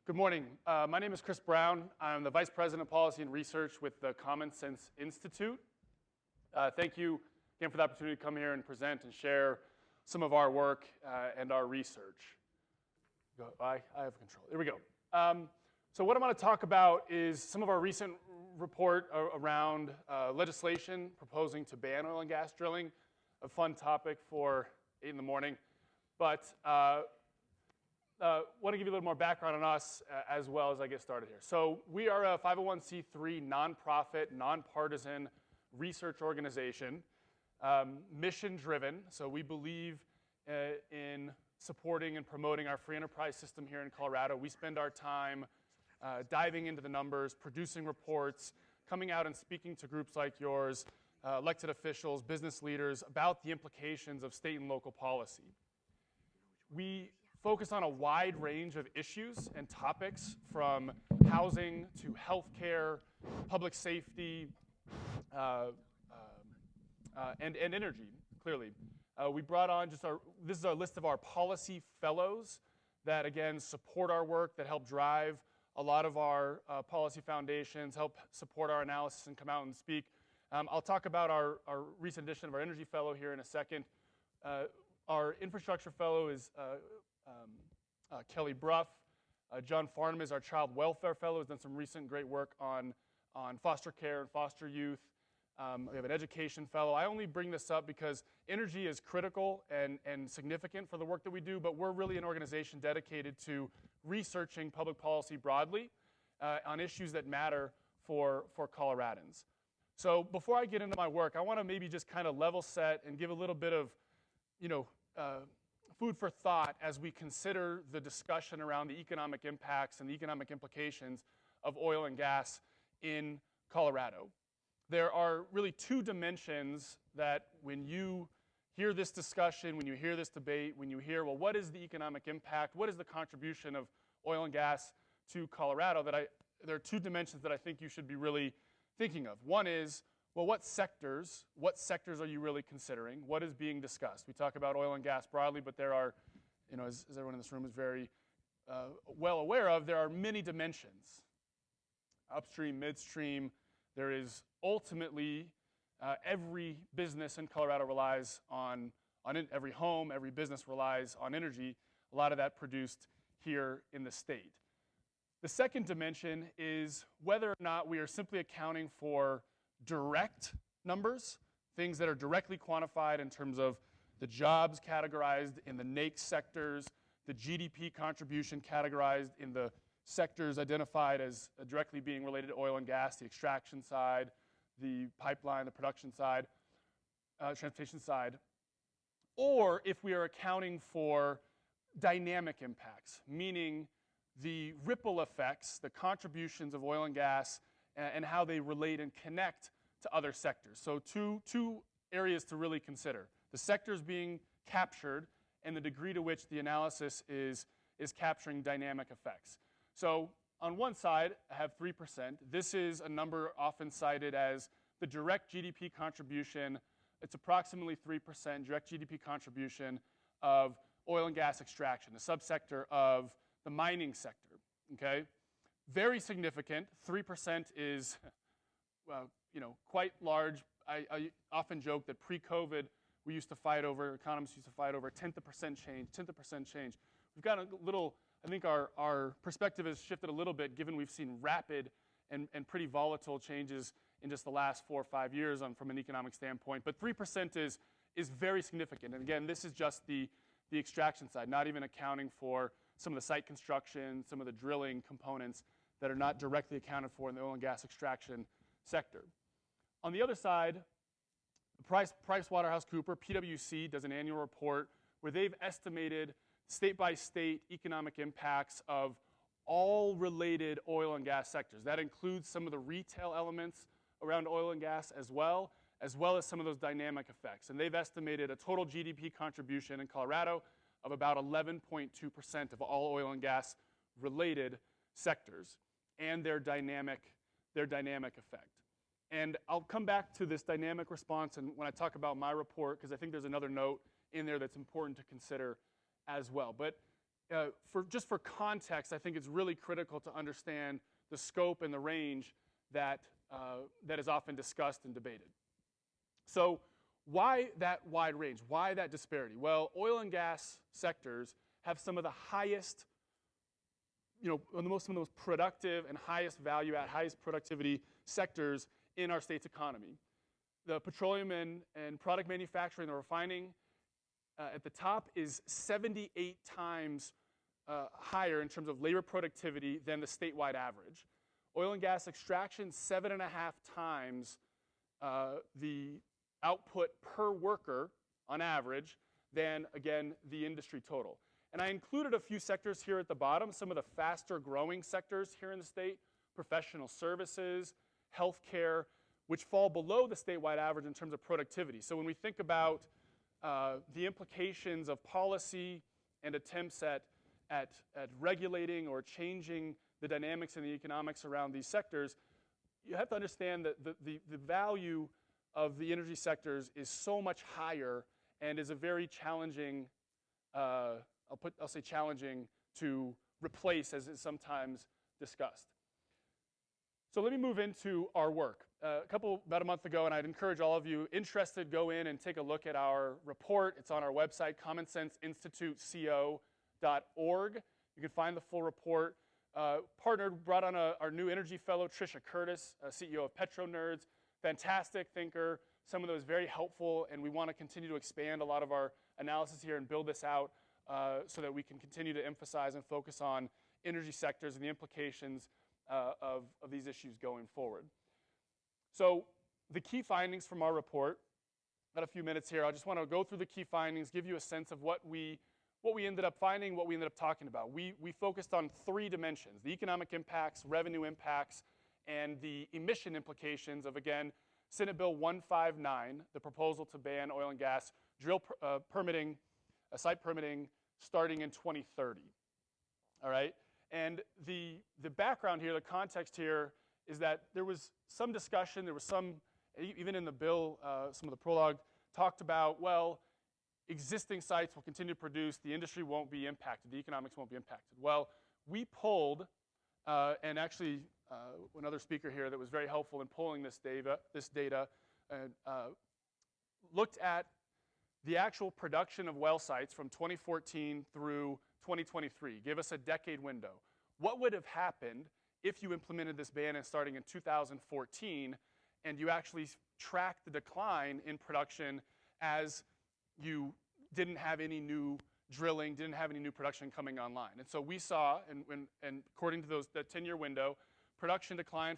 Good morning. My name is Chris Brown. I'm the Vice President of Policy and Research with the Common Sense Institute. Thank you again for the opportunity to come here and present and share some of our work and our research. I have control. Here we go. So what I'm going to talk about is some of our recent report around legislation proposing to ban oil and gas drilling, a fun topic for 8 in the morning. But want to give you a little more background on us as well as I get started here. So we are a 501c3 nonprofit, nonpartisan research organization, mission-driven. So we believe in supporting and promoting our free enterprise system here in Colorado. We spend our time diving into the numbers, producing reports, coming out and speaking to groups like yours, elected officials, business leaders, about the implications of state and local policy. We focus on a wide range of issues and topics, from housing to healthcare, public safety, and energy, clearly. We brought on this is our list of our policy fellows that, again, support our work, that help drive a lot of our policy foundations, help support our analysis and come out and speak. I'll talk about our recent addition of our energy fellow here in a second. Our infrastructure fellow is Kelly Bruff. John Farnham is our child welfare fellow, has done some recent great work on foster care and foster youth. We have an education fellow. I only bring this up because energy is critical and significant for the work that we do, but we're really an organization dedicated to researching public policy broadly on issues that matter for Coloradans. So before I get into my work, I want to maybe just kind of level set and give a little bit of, food for thought as we consider the discussion around the economic impacts and the economic implications of oil and gas in Colorado. There are really two dimensions that when you hear this discussion, when you hear this debate, when you hear, well, what is the economic impact? What is the contribution of oil and gas to Colorado? There are two dimensions that I think you should be really thinking of. One is, well, what sectors are you really considering? What is being discussed? We talk about oil and gas broadly, but there are, as everyone in this room is very well aware of, there are many dimensions. Upstream, midstream. There is ultimately every business in Colorado relies on every home, every business relies on energy. A lot of that produced here in the state. The second dimension is whether or not we are simply accounting for direct numbers, things that are directly quantified in terms of the jobs categorized in the NAICS sectors, the GDP contribution categorized in the sectors identified as directly being related to oil and gas, the extraction side, the pipeline, the production side, transportation side, or if we are accounting for dynamic impacts, meaning the ripple effects, the contributions of oil and gas, and how they relate and connect to other sectors. So two areas to really consider: the sectors being captured and the degree to which the analysis is capturing dynamic effects. So on one side, I have 3%. This is a number often cited as the direct GDP contribution. It's approximately 3% direct GDP contribution of oil and gas extraction, the subsector of the mining sector, okay? Very significant. 3% is, quite large. I often joke that pre-COVID, economists used to fight over 10th of percent change. We've got a little, I think our perspective has shifted a little bit, given we've seen rapid and pretty volatile changes in just the last 4 or 5 years from an economic standpoint. But 3% is very significant. And again, this is just the extraction side, not even accounting for some of the site construction, some of the drilling components that are not directly accounted for in the oil and gas extraction sector. On the other side, PricewaterhouseCoopers, PwC, does an annual report where they've estimated state-by-state economic impacts of all related oil and gas sectors. That includes some of the retail elements around oil and gas as well as some of those dynamic effects. And they've estimated a total GDP contribution in Colorado of about 11.2% of all oil and gas related sectors and their dynamic effect. And I'll come back to this dynamic response and when I talk about my report, because I think there's another note in there that's important to consider as well. But for context, I think it's really critical to understand the scope and the range that is often discussed and debated. So why that wide range? Why that disparity? Well, oil and gas sectors have some of the highest, some of the most productive and highest value add, highest productivity sectors in our state's economy. The petroleum and product manufacturing and refining at the top is 78 times higher in terms of labor productivity than the statewide average. Oil and gas extraction, 7.5 times the output per worker on average than, again, the industry total. And I included a few sectors here at the bottom, some of the faster growing sectors here in the state, professional services, healthcare, which fall below the statewide average in terms of productivity. So when we think about the implications of policy and attempts at regulating or changing the dynamics and the economics around these sectors, you have to understand that the value of the energy sectors is so much higher and is a very challenging, I'll say challenging to replace, as is sometimes discussed. So let me move into our work. About a month ago, and I'd encourage all of you interested, go in and take a look at our report. It's on our website, commonsenseinstituteco.org. You can find the full report. Brought on our new energy fellow, Tricia Curtis, CEO of Petro Nerds. Fantastic thinker, someone that was very helpful, and we want to continue to expand a lot of our analysis here and build this out so that we can continue to emphasize and focus on energy sectors and the implications of these issues going forward. So the key findings from our report, got a few minutes here. I just want to go through the key findings, give you a sense of what we ended up finding, what we ended up talking about. We focused on 3 dimensions: the economic impacts, revenue impacts, and the emission implications of, again, Senate Bill 159, the proposal to ban oil and gas drill permitting, site permitting, starting in 2030. All right? And the background here, the context here, is that there was some discussion, there was some, even in the bill, some of the prologue talked about, well, existing sites will continue to produce, the industry won't be impacted, the economics won't be impacted. Well, we polled, and actually another speaker here that was very helpful in polling this data looked at the actual production of well sites from 2014 through 2023, gave us a decade window. What would have happened if you implemented this ban and starting in 2014 and you actually tracked the decline in production as you didn't have any new drilling, didn't have any new production coming online? And so we saw, and according to that 10-year window, production declined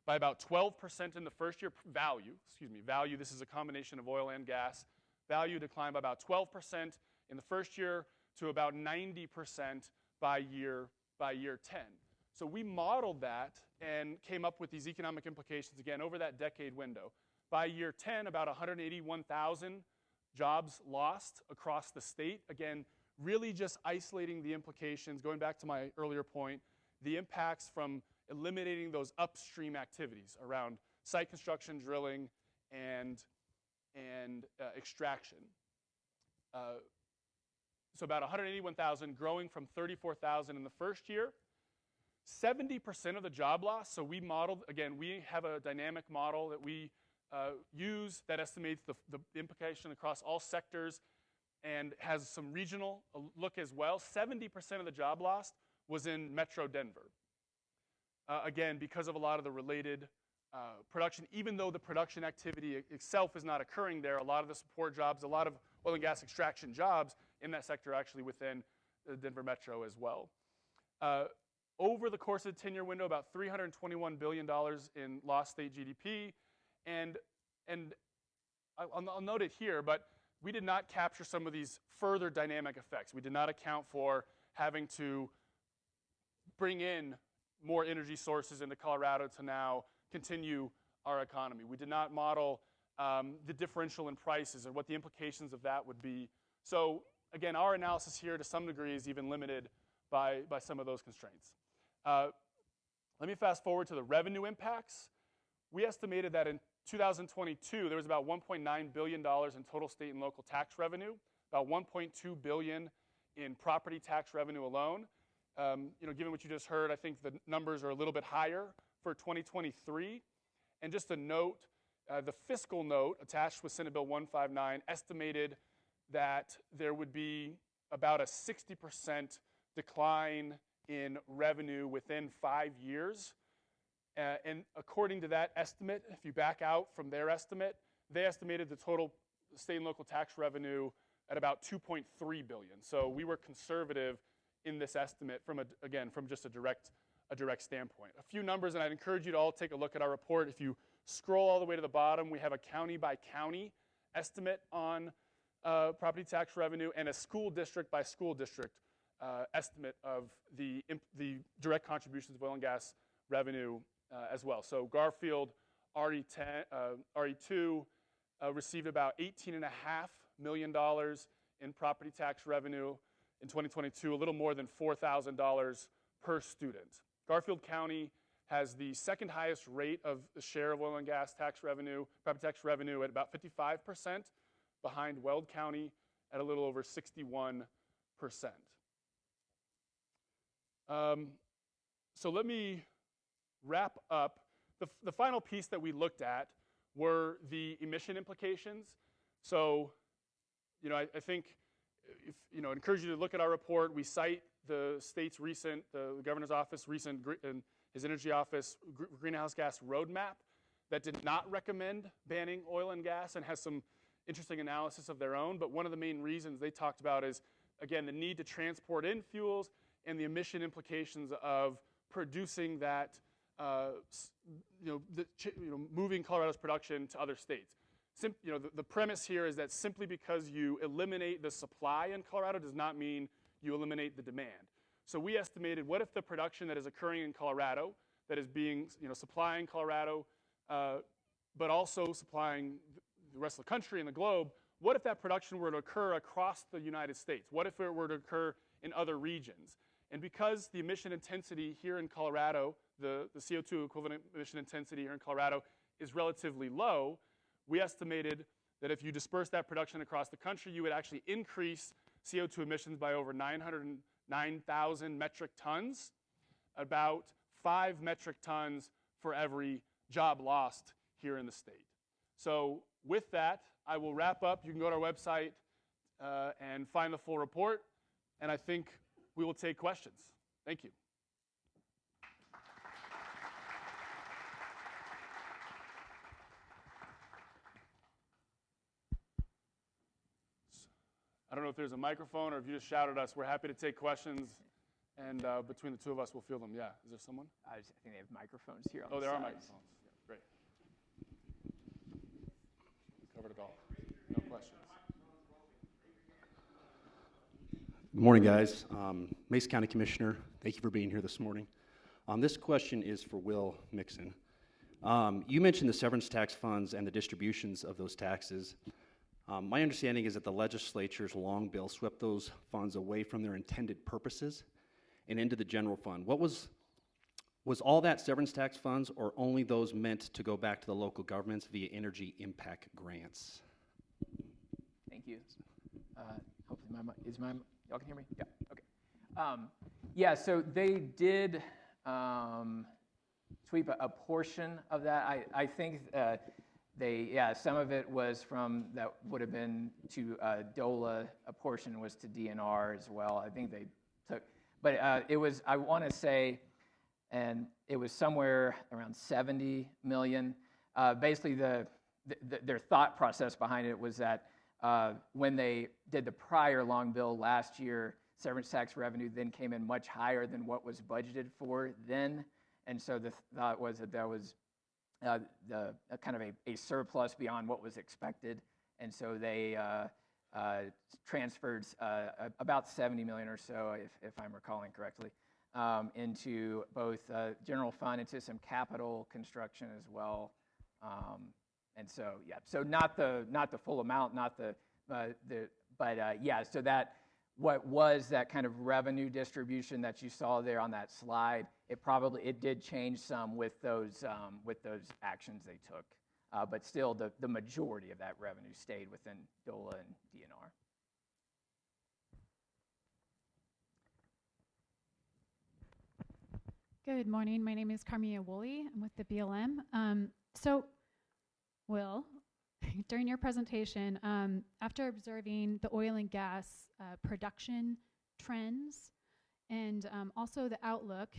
by about 12% in the first year. Value, this is a combination of oil and gas. Value declined by about 12% in the first year to about 90% by year 10. So we modeled that and came up with these economic implications, again, over that decade window. By year 10, about 181,000 jobs lost across the state. Again, really just isolating the implications, going back to my earlier point, the impacts from eliminating those upstream activities around site construction, drilling, and extraction. So about 181,000, growing from 34,000 in the first year. 70% of the job loss, so we modeled, again, we have a dynamic model that we use that estimates the implication across all sectors and has some regional look as well. 70% of the job loss was in Metro Denver. Again, because of a lot of the related production, even though the production activity itself is not occurring there, a lot of the support jobs, a lot of oil and gas extraction jobs in that sector are actually within the Denver Metro as well. Over the course of the 10-year window, about $321 billion in lost state GDP. And I'll note it here, but we did not capture some of these further dynamic effects. We did not account for having to bring in more energy sources into Colorado to now continue our economy. We did not model the differential in prices and what the implications of that would be. So again, our analysis here to some degree is even limited by some of those constraints. Let me fast forward to the revenue impacts. We estimated that in 2022, there was about $1.9 billion in total state and local tax revenue, about $1.2 billion in property tax revenue alone. Given what you just heard, I think the numbers are a little bit higher for 2023. And just a note, the fiscal note attached with Senate Bill 159 estimated that there would be about a 60% decline in revenue within 5 years. And according to that estimate, if you back out from their estimate, they estimated the total state and local tax revenue at about $2.3 billion. So we were conservative in this estimate from just a direct standpoint. A few numbers, and I'd encourage you to all take a look at our report. If you scroll all the way to the bottom, we have a county by county estimate on property tax revenue and a school district by school district estimate of the direct contributions of oil and gas revenue as well. So Garfield RE2 received about $18.5 million in property tax revenue in 2022, a little more than $4,000 per student. Garfield County has the second highest rate of the share of oil and gas tax revenue, property tax revenue at about 55%, behind Weld County at a little over 61%. So let me wrap up. The final piece that we looked at were the emission implications. So, I think if, I encourage you to look at our report. We cite the state's recent, the governor's office recent, and his energy office greenhouse gas roadmap that did not recommend banning oil and gas and has some interesting analysis of their own. But one of the main reasons they talked about is, again, the need to transport in fuels and the emission implications of producing that, moving Colorado's production to other states. The premise here is that simply because you eliminate the supply in Colorado does not mean you eliminate the demand. So we estimated, what if the production that is occurring in Colorado, that is being, supplying Colorado, but also supplying the rest of the country and the globe, what if that production were to occur across the United States? What if it were to occur in other regions? And because the emission intensity here in Colorado, the CO2 equivalent emission intensity here in Colorado is relatively low, we estimated that if you disperse that production across the country, you would actually increase CO2 emissions by over 909,000 metric tons, about 5 metric tons for every job lost here in the state. So with that, I will wrap up. You can go to our website and find the full report, and I think we will take questions. Thank you. I don't know if there's a microphone or if you just shout at us. We're happy to take questions, and between the two of us, we'll field them. Yeah, is there someone? I think they have microphones here on the the there sides. Are microphones. Yeah, great. Covered it all. No questions. Good morning, guys. Mesa County Commissioner, thank you for being here this morning. This question is for Will Mixon. You mentioned the severance tax funds and the distributions of those taxes. My understanding is that the legislature's long bill swept those funds away from their intended purposes and into the general fund. Was all that severance tax funds, or only those meant to go back to the local governments via energy impact grants? Thank you. Hopefully y'all can hear me? Yeah, okay. So they did sweep a portion of that. I think some of it was from, that would have been to DOLA, a portion was to DNR as well. I think they took, but it was, I want to say, and it was somewhere around 70 million. Basically, their thought process behind it was that when they did the prior long bill last year, severance tax revenue then came in much higher than what was budgeted for then. And so the thought was that there was the kind of a surplus beyond what was expected. And so they transferred about 70 million or so, if I'm recalling correctly, into both general fund, into some capital construction as well. And so, so not the full amount, so that what was that kind of revenue distribution that you saw there on that slide, it did change some with those actions they took, but still the majority of that revenue stayed within DOLA and DNR. Good morning. My name is Carmia Woolley. I'm with the BLM. So, Will, during your presentation, after observing the oil and gas production trends and also the outlook,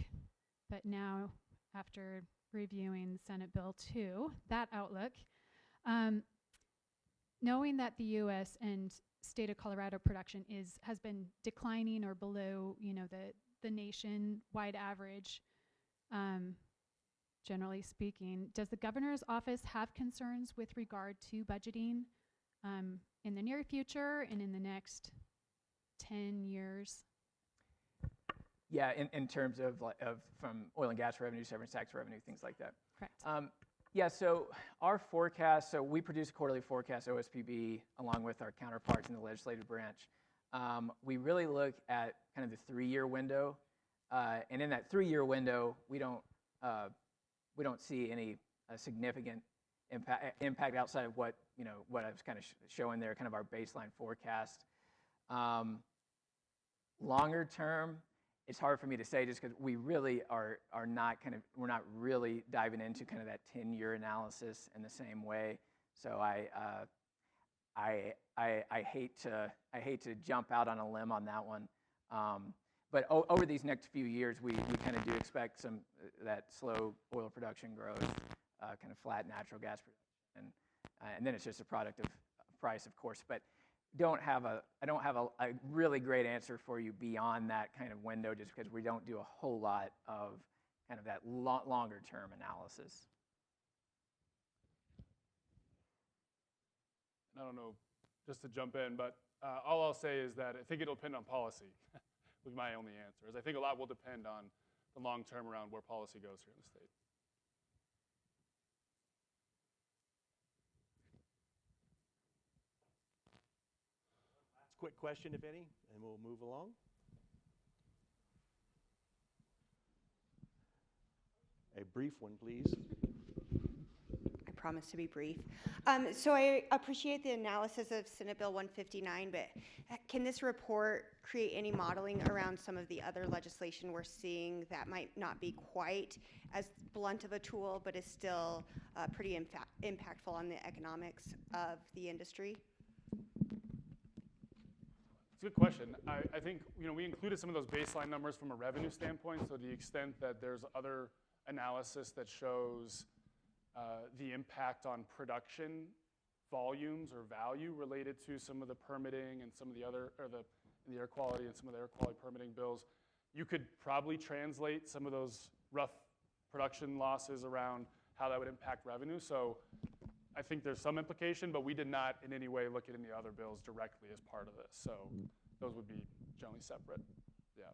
but now after reviewing Senate Bill 2, that outlook, knowing that the U.S. and state of Colorado production has been declining or below, the nation-wide average, generally speaking, does the governor's office have concerns with regard to budgeting in the near future and in the next 10 years? Yeah, in terms of from oil and gas revenue, severance tax revenue, things like that. Correct. Yeah, so our forecast, so we produce a quarterly forecast, OSPB, along with our counterparts in the legislative branch. We really look at kind of the 3-year window, and in that 3-year window, we don't see any significant impact outside of what I was kind of showing there, kind of our baseline forecast. Longer term, it's hard for me to say just because we really are not we're not really diving into kind of that 10-year analysis in the same way. So I hate to jump out on a limb on that one. But over these next few years, we kind of do expect that slow oil production growth, kind of flat natural gas production, and then it's just a product of price, of course. But I don't have a really great answer for you beyond that kind of window, just because we don't do a whole lot of kind of that longer term analysis. I don't know, just to jump in, but all I'll say is that I think it'll depend on policy. Would be my only answer. Is I think a lot will depend on the long term around where policy goes here in the state. Quick question, if any, and we'll move along. A brief one, please. I promise to be brief. So I appreciate the analysis of Senate Bill 159, but can this report create any modeling around some of the other legislation we're seeing that might not be quite as blunt of a tool, but is still pretty impactful on the economics of the industry? It's a good question. I think we included some of those baseline numbers from a revenue standpoint, so to the extent that there's other analysis that shows the impact on production volumes or value related to some of the permitting and some of the other, or the air quality and some of the air quality permitting bills, you could probably translate some of those rough production losses around how that would impact revenue. So I think there's some implication, but we did not in any way look at any other bills directly as part of this. So those would be generally separate. Yeah.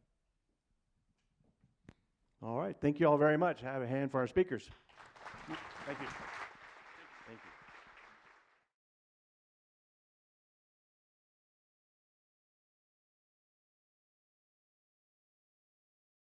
All right. Thank you all very much. Have a hand for our speakers. Thank you.